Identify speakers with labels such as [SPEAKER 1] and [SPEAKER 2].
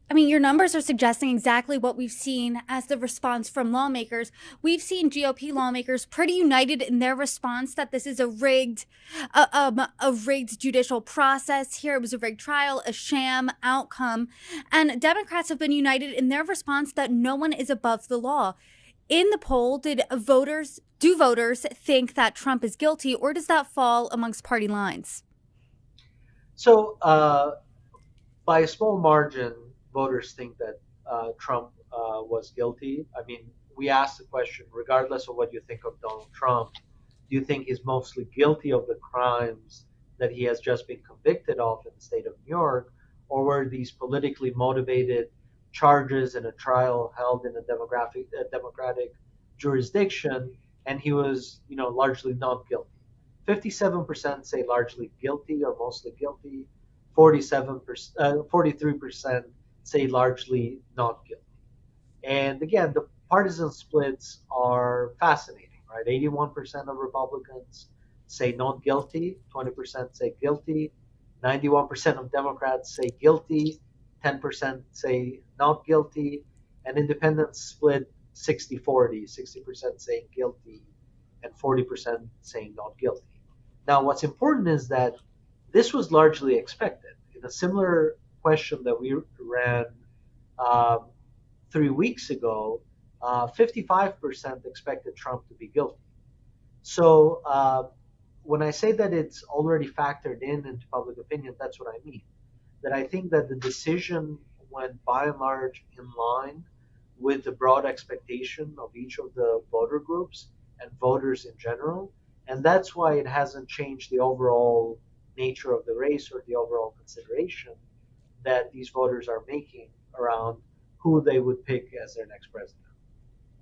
[SPEAKER 1] I mean, your numbers are suggesting exactly what we've seen as the response from lawmakers. We've seen GOP lawmakers pretty united in their response that this is a rigged judicial process. Here, it was a rigged trial, a sham outcome, and Democrats have been united in their response that no one is above the law. In the poll, do voters think that Trump is guilty, or does that fall amongst party lines?
[SPEAKER 2] So, by a small margin, voters think that Trump was guilty. I mean, we asked the question, regardless of what you think of Donald Trump, do you think he's mostly guilty of the crimes that he has just been convicted of in the state of New York, or were these politically motivated charges in a trial held in a democratic jurisdiction, and he was, largely not guilty? 57% say largely guilty or mostly guilty. 47%, 43% say largely not guilty. And again, the partisan splits are fascinating, right? 81% of Republicans say not guilty, 20% say guilty, 91% of Democrats say guilty, 10% say not guilty, and independents split 60-40, 60% saying guilty and 40% saying not guilty. Now, what's important is that this was largely expected. In a similar question that we ran um, 3 weeks ago, 55% expected Trump to be guilty. So when I say that it's already factored in into public opinion, that's what I mean. That I think that the decision went by and large in line with the broad expectation of each of the voter groups and voters in general. And that's why it hasn't changed the overall nature of the race or the overall consideration that these voters are making around who they would pick as their next president.